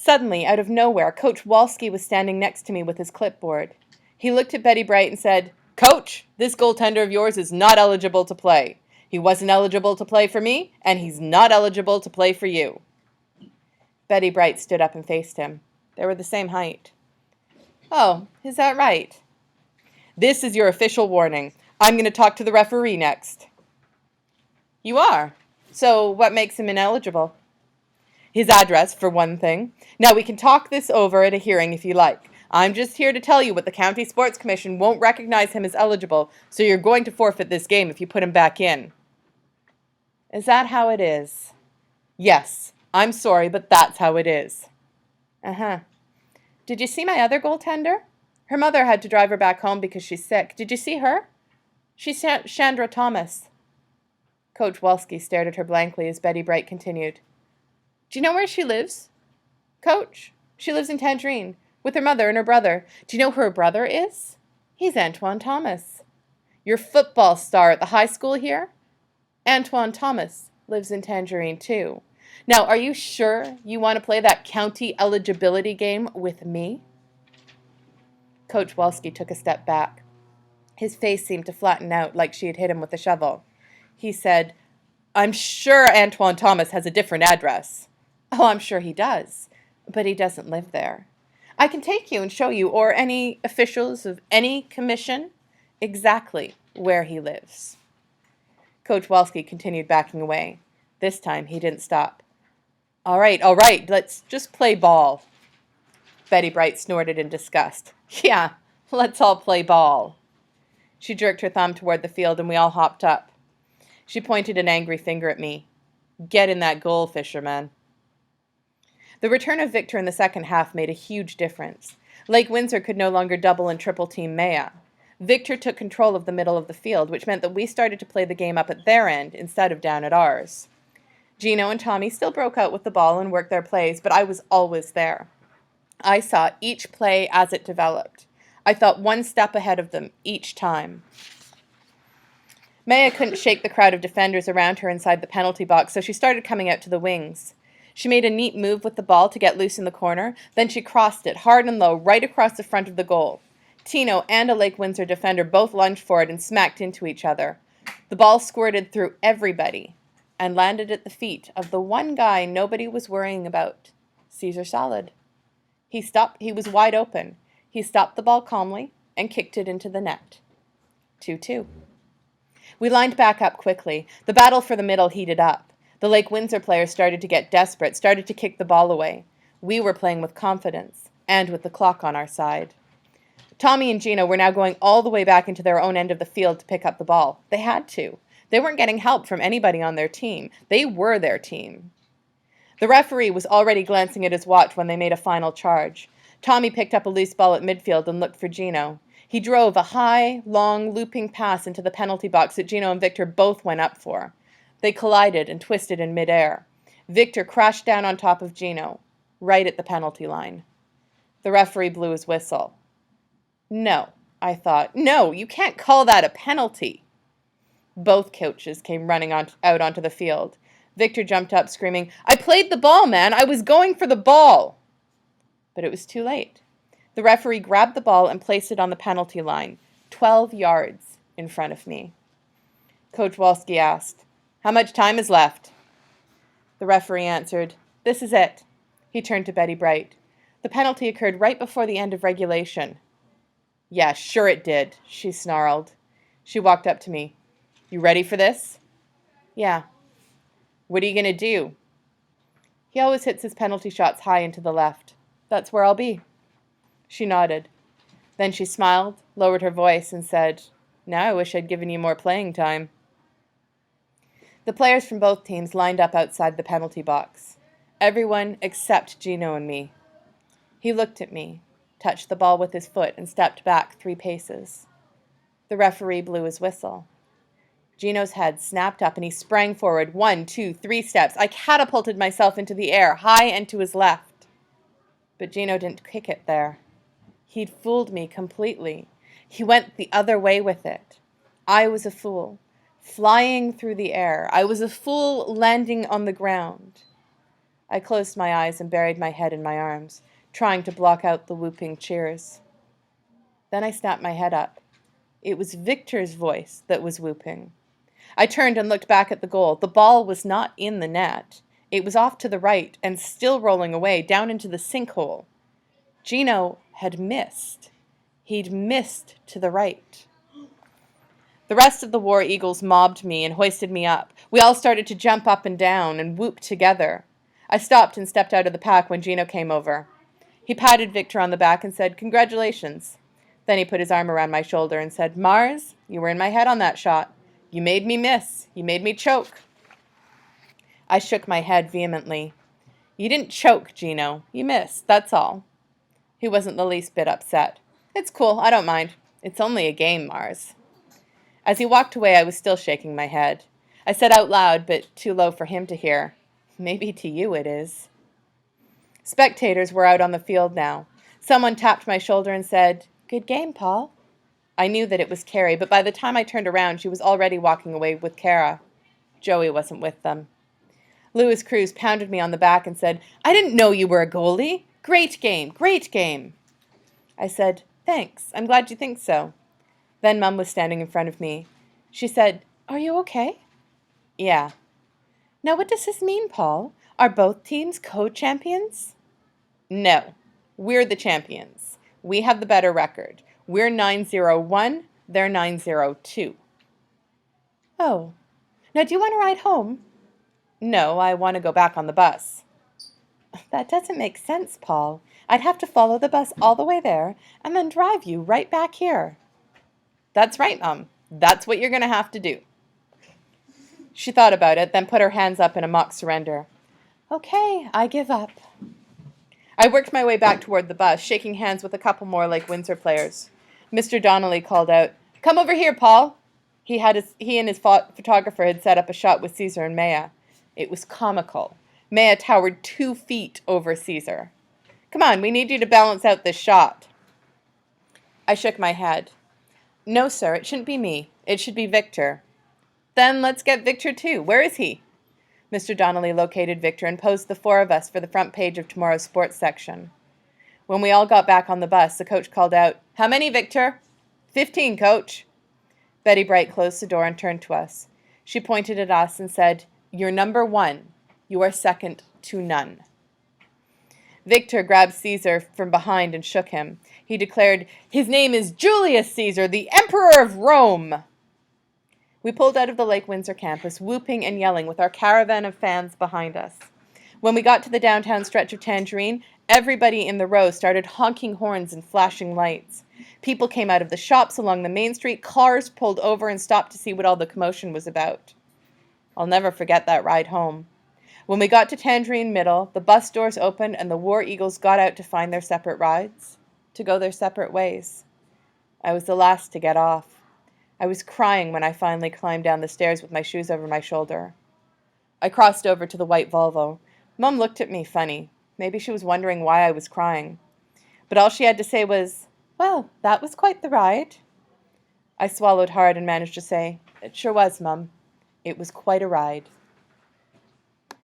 Suddenly, out of nowhere, Coach Walski was standing next to me with his clipboard. He looked at Betty Bright and said, "Coach, this goaltender of yours is not eligible to play. He wasn't eligible to play for me, and he's not eligible to play for you." Betty Bright stood up and faced him. They were the same height. "Oh, is that right?" "This is your official warning. I'm going to talk to the referee next." "You are? So what makes him ineligible?" "His address, for one thing. Now, we can talk this over at a hearing if you like. I'm just here to tell you what the County Sports Commission won't recognize him as eligible, so you're going to forfeit this game if you put him back in." "Is that how it is?" "Yes. I'm sorry, but that's how it is." "Uh-huh. Did you see my other goaltender? Her mother had to drive her back home because she's sick. Did you see her? She's Chandra Thomas." Coach Walski stared at her blankly as Betty Bright continued. "Do you know where she lives?" "Coach, she lives in Tangerine, with her mother and her brother. Do you know who her brother is? He's Antoine Thomas. Your football star at the high school here? Antoine Thomas lives in Tangerine, too. Now, are you sure you want to play that county eligibility game with me?" Coach Walski took a step back. His face seemed to flatten out like she had hit him with a shovel. He said, "I'm sure Antoine Thomas has a different address." "Oh, I'm sure he does, but he doesn't live there. I can take you and show you, or any officials of any commission, exactly where he lives." Coach Walski continued backing away. This time he didn't stop. All right, let's just play ball." Betty Bright snorted in disgust. "Yeah, let's all play ball." She jerked her thumb toward the field, and we all hopped up. She pointed an angry finger at me. "Get in that goal, Fisherman." The return of Victor in the second half made a huge difference. Lake Windsor could no longer double and triple team Maya. Victor took control of the middle of the field, which meant that we started to play the game up at their end instead of down at ours. Gino and Tommy still broke out with the ball and worked their plays, but I was always there. I saw each play as it developed. I thought one step ahead of them each time. Maya couldn't shake the crowd of defenders around her inside the penalty box, so she started coming out to the wings. She made a neat move with the ball to get loose in the corner, then she crossed it hard and low right across the front of the goal. Tino and a Lake Windsor defender both lunged for it and smacked into each other. The ball squirted through everybody and landed at the feet of the one guy nobody was worrying about, Caesar Salad. He was wide open. He stopped the ball calmly and kicked it into the net. 2-2. We lined back up quickly. The battle for the middle heated up. The Lake Windsor players started to get desperate, started to kick the ball away. We were playing with confidence and with the clock on our side. Tommy and Gino were now going all the way back into their own end of the field to pick up the ball. They had to. They weren't getting help from anybody on their team. They were their team. The referee was already glancing at his watch when they made a final charge. Tommy picked up a loose ball at midfield and looked for Gino. He drove a high, long, looping pass into the penalty box that Gino and Victor both went up for. They collided and twisted in midair. Victor crashed down on top of Gino, right at the penalty line. The referee blew his whistle. No, I thought. No, you can't call that a penalty. Both coaches came running out onto the field. Victor jumped up, screaming, "I played the ball, man! I was going for the ball!" But it was too late. The referee grabbed the ball and placed it on the penalty line, 12 yards in front of me. Coach Walski asked, "How much time is left?" The referee answered, "This is it." He turned to Betty Bright. "The penalty occurred right before the end of regulation." "Yeah, sure it did," she snarled. She walked up to me. "You ready for this?" "Yeah." "What are you going to do?" "He always hits his penalty shots high and to the left. That's where I'll be." She nodded. Then she smiled, lowered her voice, and said, "Now I wish I'd given you more playing time." The players from both teams lined up outside the penalty box. Everyone except Gino and me. He looked at me, touched the ball with his foot, and stepped back 3 paces. The referee blew his whistle. Gino's head snapped up and he sprang forward 1, 2, 3 steps. I catapulted myself into the air, high and to his left. But Gino didn't kick it there. He'd fooled me completely. He went the other way with it. I was a fool, flying through the air. I was a fool landing on the ground. I closed my eyes and buried my head in my arms, trying to block out the whooping cheers. Then I snapped my head up. It was Victor's voice that was whooping. I turned and looked back at the goal. The ball was not in the net. It was off to the right and still rolling away down into the sinkhole. Gino had missed. He'd missed to the right. The rest of the War Eagles mobbed me and hoisted me up. We all started to jump up and down and whoop together. I stopped and stepped out of the pack when Gino came over. He patted Victor on the back and said, "Congratulations." Then he put his arm around my shoulder and said, "Mars, you were in my head on that shot. You made me miss. You made me choke." I shook my head vehemently. "You didn't choke, Gino. You missed, that's all." He wasn't the least bit upset. "It's cool, I don't mind. It's only a game, Mars." As he walked away, I was still shaking my head. I said out loud, but too low for him to hear, "Maybe to you it is." Spectators were out on the field now. Someone tapped my shoulder and said, "Good game, Paul." I knew that it was Carrie, but by the time I turned around, she was already walking away with Kara. Joey wasn't with them. Louis Cruz pounded me on the back and said, "I didn't know you were a goalie. Great game, great game." I said, "Thanks, I'm glad you think so." Then Mum was standing in front of me. She said, "Are you okay?" "Yeah." "Now what does this mean, Paul? Are both teams co-champions?" "No. We're the champions. We have the better record. We're 9-0-1, they're 9-0-2. "Oh. Now do you want to ride home?" "No, I want to go back on the bus." "That doesn't make sense, Paul. I'd have to follow the bus all the way there and then drive you right back here." "That's right, Mum. That's what you're going to have to do." She thought about it, then put her hands up in a mock surrender. "Okay, I give up." I worked my way back toward the bus, shaking hands with a couple more Lake Windsor players. Mr. Donnelly called out, "Come over here, Paul." He and his photographer had set up a shot with Caesar and Maya. It was comical. Maya towered 2 feet over Caesar. "Come on, we need you to balance out this shot." I shook my head. "No, sir, it shouldn't be me. It should be Victor." "Then let's get Victor too. Where is he?" Mr. Donnelly located Victor and posed the 4 of us for the front page of tomorrow's sports section. When we all got back on the bus, the coach called out, "How many, Victor?" 15, coach." Betty Bright closed the door and turned to us. She pointed at us and said, "You're number 1. You are second to none." Victor grabbed Caesar from behind and shook him. He declared, "His name is Julius Caesar, the Emperor of Rome." We pulled out of the Lake Windsor campus, whooping and yelling with our caravan of fans behind us. When we got to the downtown stretch of Tangerine, everybody in the row started honking horns and flashing lights. People came out of the shops along the main street, cars pulled over and stopped to see what all the commotion was about. I'll never forget that ride home. When we got to Tangerine Middle, the bus doors opened and the War Eagles got out to find their separate rides, to go their separate ways. I was the last to get off. I was crying when I finally climbed down the stairs with my shoes over my shoulder. I crossed over to the white Volvo. Mum looked at me funny. Maybe she was wondering why I was crying. But all she had to say was, "Well, that was quite the ride." I swallowed hard and managed to say, "It sure was, Mum. It was quite a ride."